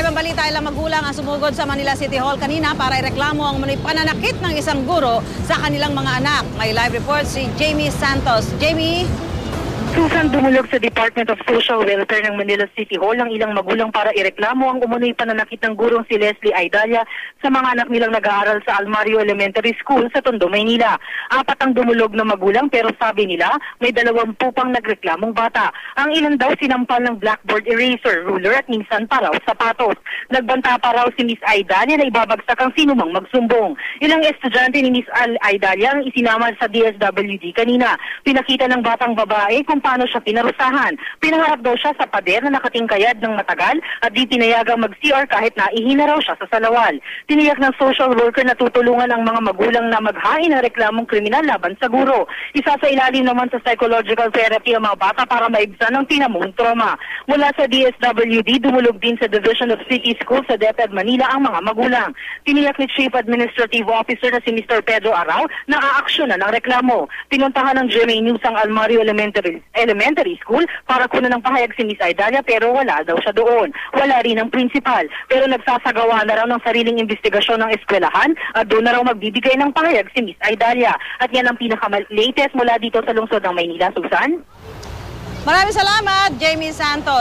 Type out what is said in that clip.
ibang balita, ilang magulang ang sumugod sa Manila City Hall kanina para ireklamo ang pananakit ng isang guro sa kanilang mga anak. May live report si Jamie Santos. Jamie? Susan, dumulog sa Department of Social Welfare ng Manila City Hall ang ilang magulang para ireklamo ang umunoy pananakit ng gurong si Leslie Aidalia sa mga anak nilang nag-aaral sa Almario Elementary School sa Tondo, Maynila. 4 ang dumulog na magulang pero sabi nila may 20 pang nagreklamong bata. Ang ilan daw sinampal ng blackboard eraser, ruler at minsan pa raw sapatos. Nagbanta pa raw si Miss Aidalia na ibabagsak ang sinumang magsumbong. Ilang estudyante ni Miss Aidalia ang isinama sa DSWD kanina. Pinakita ng batang babae kung paano siya pinarusahan. Pinaharap daw siya sa pader na nakatingkayad ng matagal at di pinayagang mag-CR kahit naihina raw siya sa salawal. Tiniyak ng social worker na tutulungan ang mga magulang na maghain ng reklamong kriminal laban sa guro. Isa sa ilalim naman sa psychological therapy ang mga bata para maibsan ang tinamong trauma. Mula sa DSWD, dumulog din sa Division of City Schools sa DepEd Manila ang mga magulang. Tiniyak ni Chief Administrative Officer na si Mr. Pedro Arao na aaksyonan ng reklamo. Pinuntahan ng GMA News ang Almario Elementary School para kunan ng pahayag si Miss Aidalia pero wala daw siya doon. Wala rin ang principal pero nagsasagawa na raw ng sariling investigasyon ng eskwelahan at doon na raw magbibigay ng pahayag si Miss Aidalia. At yan ang pinaka-latest mula dito sa lungsod ng Maynila. Susan? Maraming salamat, Jamie Santos.